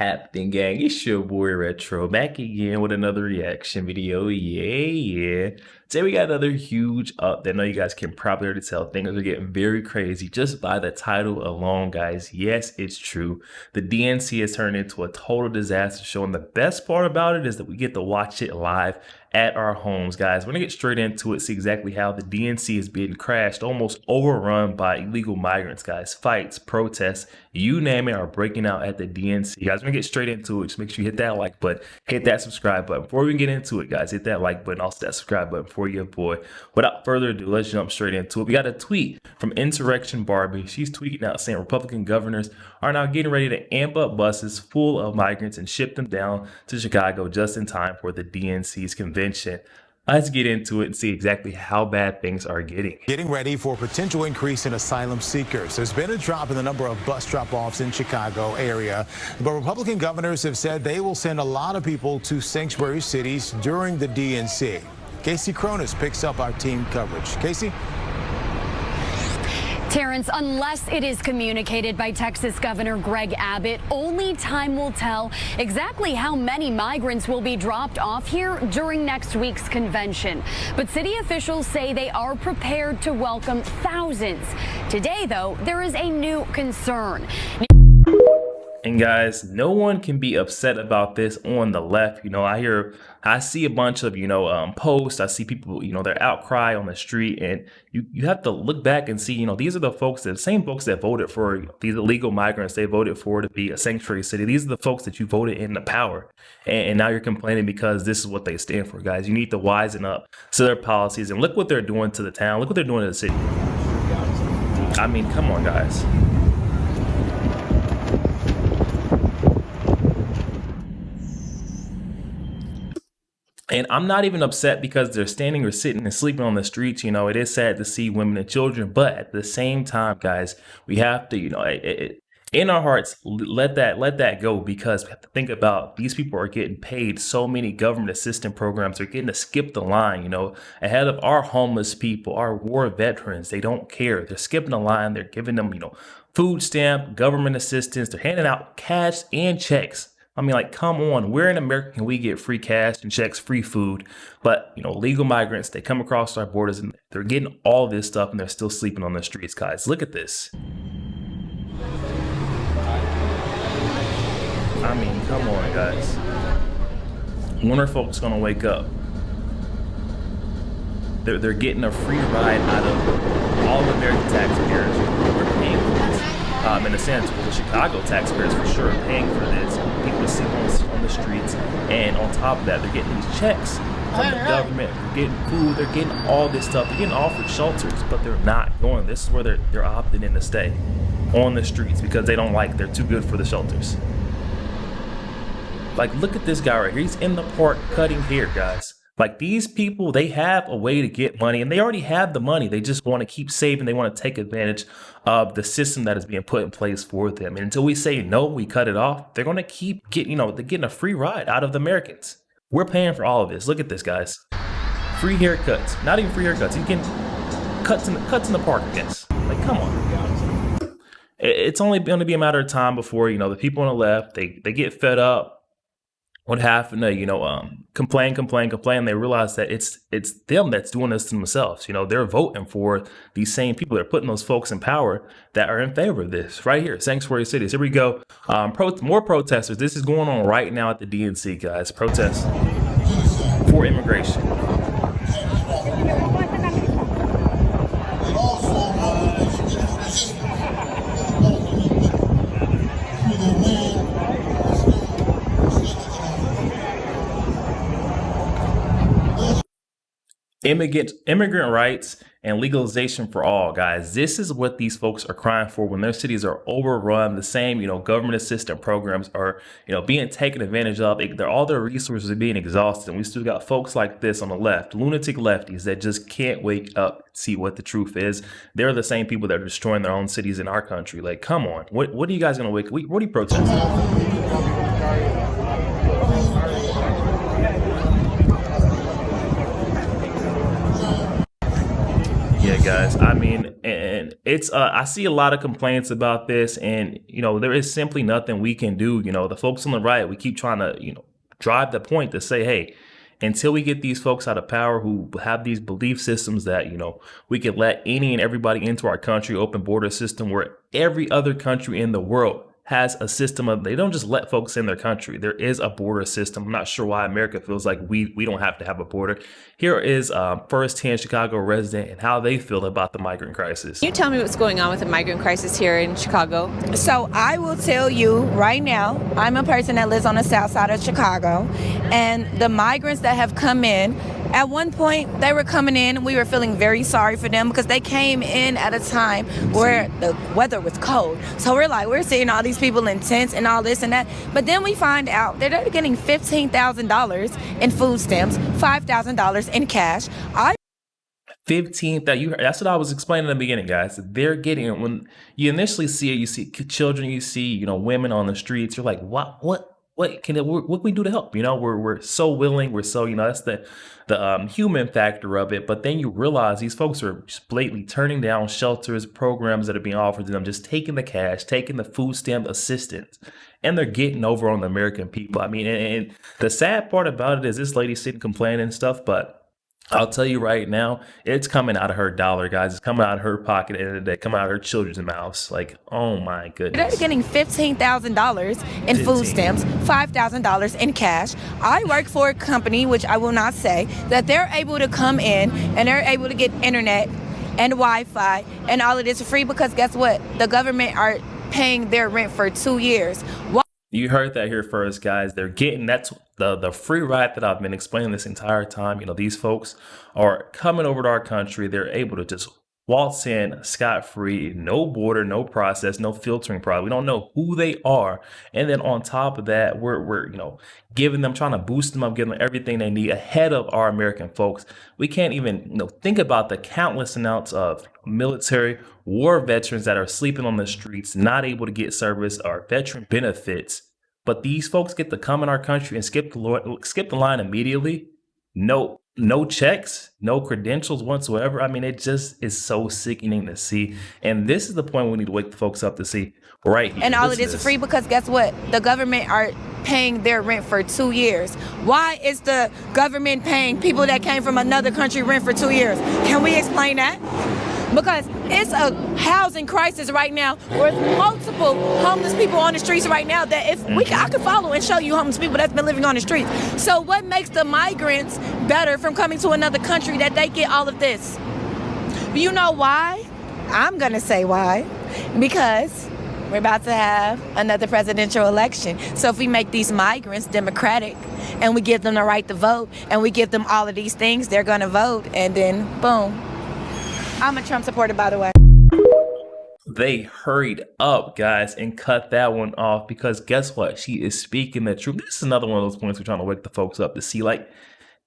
happening, gang? It's your boy Retro back again with another reaction video. Yeah. Today we got another huge update. I know you guys can probably already tell things are getting very crazy just by the title alone, guys. Yes, it's true. The DNC has turned into a total disaster show, and the best part about it is that we get to watch it live at our homes, guys. We're gonna get straight into it, see exactly how the DNC is being crashed, almost overrun by illegal migrants, guys. Fights, protests, you name it, are breaking out at the DNC. Guys, we're gonna get straight into it. Just make sure you hit that like button, hit that subscribe button. Before we get into it, guys, hit that like button, also that subscribe button for your boy. Without further ado, let's jump straight into it. We got a tweet from Insurrection Barbie. She's tweeting out saying Republican governors are now getting ready to amp up buses full of migrants and ship them down to Chicago just in time for the DNC's convention. Let's get into it and see exactly how bad things are getting. Getting ready for a potential increase in asylum seekers. There's been a drop in the number of bus drop-offs in Chicago area, but Republican governors have said they will send a lot of people to sanctuary cities during the DNC. Casey Cronus picks up our team coverage. Casey? Terrence, unless it is communicated by Texas Governor Greg Abbott, only time will tell exactly how many migrants will be dropped off here during next week's convention. But city officials say they are prepared to welcome thousands. Today, though, there is a new concern. And guys, no one can be upset about this on the left. I see a bunch of, posts. I see people, their outcry on the street, and you have to look back and see, these are the folks, the same folks that voted for these illegal migrants. They voted for to be a sanctuary city. These are the folks that you voted into power. And now you're complaining because this is what they stand for, guys. You need to wisen up to their policies, and look what they're doing to the town. Look what they're doing to the city. I mean, come on, guys. And I'm not even upset because they're standing or sitting and sleeping on the streets. It is sad to see women and children, but at the same time, guys, we have to, in our hearts, let that go, because we have to think about these people are getting paid so many government assistance programs. They're getting to skip the line, ahead of our homeless people, our war veterans. They don't care. They're skipping the line. They're giving them, food stamp, government assistance. They're handing out cash and checks. I mean, like, come on, we're in America and we get free cash and checks, free food. But, legal migrants, they come across our borders and they're getting all this stuff and they're still sleeping on the streets, guys. Look at this. I mean, come on, guys. When are folks going to wake up? They're getting a free ride out of all American taxpayers. We're paying for this. In a sense, well, the Chicago taxpayers for sure are paying for this. People sit on the streets, and on top of that, they're getting these checks from the government. They're getting food. They're getting all this stuff. They're getting offered shelters, but they're not going. This is where they're opting in to stay on the streets because they don't like. They're too good for the shelters. Like, look at this guy right here. He's in the park cutting hair, guys. Like, these people, they have a way to get money, and they already have the money. They just want to keep saving. They want to take advantage of the system that is being put in place for them. And until we say no, we cut it off, they're going to keep getting, they're getting a free ride out of the Americans. We're paying for all of this. Look at this, guys. Free haircuts. Not even free haircuts. You can cuts in the park, I guess. Like, come on. It's only going to be a matter of time before, the people on the left, they get fed up. What happened to, complain. They realize that it's them that's doing this to themselves. They're voting for these same people. They're putting those folks in power that are in favor of this right here. Sanctuary cities. Here we go. More protesters. This is going on right now at the DNC, guys. Protests for immigration. Immigrant rights and legalization for all, guys. This is what these folks are crying for when their cities are overrun. The same, government assistance programs are, being taken advantage of. All their resources are being exhausted. And we still got folks like this on the left, lunatic lefties that just can't wake up and see what the truth is. They're the same people that are destroying their own cities in our country. Like, come on. What are you guys going to wake up? What are you protesting? Yeah, guys. I mean, and it's I see a lot of complaints about this, and there is simply nothing we can do. The folks on the right, we keep trying to drive the point to say, hey, until we get these folks out of power who have these belief systems that we can let any and everybody into our country, open border system where every other country in the world has a system of, they don't just let folks in their country. There is a border system. I'm not sure why America feels like we don't have to have a border. Here is first-hand Chicago resident and how they feel about the migrant crisis. Can you tell me what's going on with the migrant crisis here in Chicago? So I will tell you right now, I'm a person that lives on the south side of Chicago, and the migrants that have come in, at one point they were coming in, we were feeling very sorry for them because they came in at a time where the weather was cold. So we're seeing all these people in tents and all this and that, but then we find out that they're getting $15,000 in food stamps, $5,000 in cash. 15th that's what I was explaining in the beginning, guys. They're getting, when you initially see it, you see children, you see women on the streets, you're like, what can we do to help? We're so willing, we're so that's the human factor of it. But then you realize these folks are just blatantly turning down shelters, programs that are being offered to them, just taking the cash, taking the food stamp assistance, and they're getting over on the American people. I mean, and the sad part about it is this lady sitting complaining and stuff, but I'll tell you right now, it's coming out of her dollar, guys. It's coming out of her pocket, and it's coming out of her children's mouths. Like, oh my goodness. They're getting $15,000 in food stamps, $5,000 in cash. I work for a company, which I will not say, that they're able to come in and they're able to get internet and Wi-Fi and all of this for free because guess what? The government are paying their rent for 2 years. You heard that here first, guys. They're getting, that's the free ride that I've been explaining this entire time. These folks are coming over to our country. They're able to just waltz in scot-free, no border, no process, no filtering process. We don't know who they are. And then on top of that, we're giving them, trying to boost them up, giving them everything they need ahead of our American folks. We can't even think about the countless amounts of military war veterans that are sleeping on the streets, not able to get service or veteran benefits. But these folks get to come in our country and skip the line immediately. No checks, no credentials whatsoever. I mean, it just is so sickening to see. And this is the point we need to wake the folks up to see right here. And all of this is free because guess what? The government are paying their rent for 2 years. Why is the government paying people that came from another country rent for 2 years? Can we explain that? Because it's a housing crisis right now with multiple homeless people on the streets right now that I could follow and show you homeless people that's been living on the streets. So what makes the migrants better from coming to another country that they get all of this? You know why? I'm going to say why. Because we're about to have another presidential election. So if we make these migrants democratic and we give them the right to vote and we give them all of these things, they're going to vote and then boom. I'm a Trump supporter, by the way. They hurried up, guys, and cut that one off because guess what? She is speaking the truth. This is another one of those points we're trying to wake the folks up to see, like,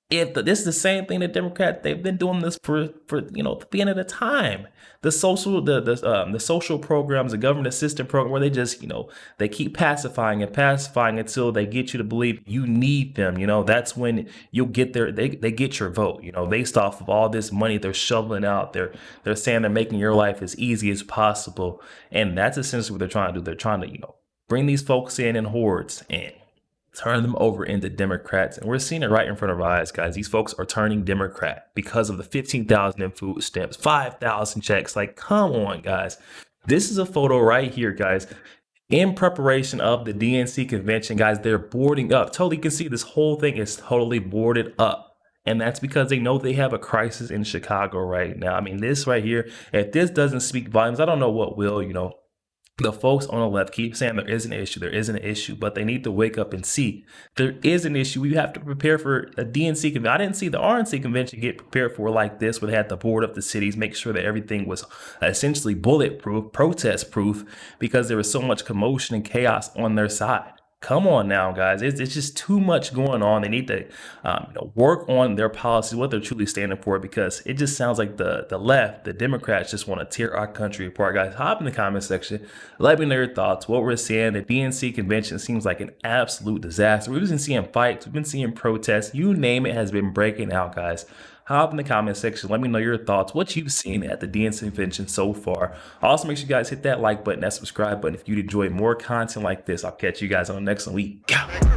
if this is the same thing that Democrats, they've been doing this for the beginning of the time. The social programs, the government assistance program, where they just they keep pacifying until they get you to believe you need them. That's when you'll get they get your vote. Based off of all this money they're shoveling out. They're saying they're making your life as easy as possible, and that's essentially what they're trying to do. They're trying to bring these folks in hordes and turn them over into Democrats. And we're seeing it right in front of our eyes, guys. These folks are turning Democrat because of the 15,000 in food stamps, 5,000 checks. Like, come on, guys. This is a photo right here, guys. In preparation of the DNC convention, guys, they're boarding up. Totally, you can see this whole thing is totally boarded up. And that's because they know they have a crisis in Chicago right now. I mean, this right here, if this doesn't speak volumes, I don't know what will, The folks on the left keep saying there is an issue, but they need to wake up and see there is an issue. We have to prepare for a DNC convention. I didn't see the RNC convention get prepared for like this, where they had to board up the cities, make sure that everything was essentially bulletproof, protest proof, because there was so much commotion and chaos on their side. Come on now, guys. It's just too much going on. They need to work on their policies, what they're truly standing for, because it just sounds like the left, the Democrats, just want to tear our country apart. Guys, hop in the comment section. Let me know your thoughts. What we're seeing, the DNC convention seems like an absolute disaster. We've been seeing fights. We've been seeing protests. You name it has been breaking out, guys. hop in the comment section. Let me know your thoughts, what you've seen at the DNC convention so far. Also, make sure you guys hit that like button, that subscribe button if you'd enjoy more content like this. I'll catch you guys on the next one. We go.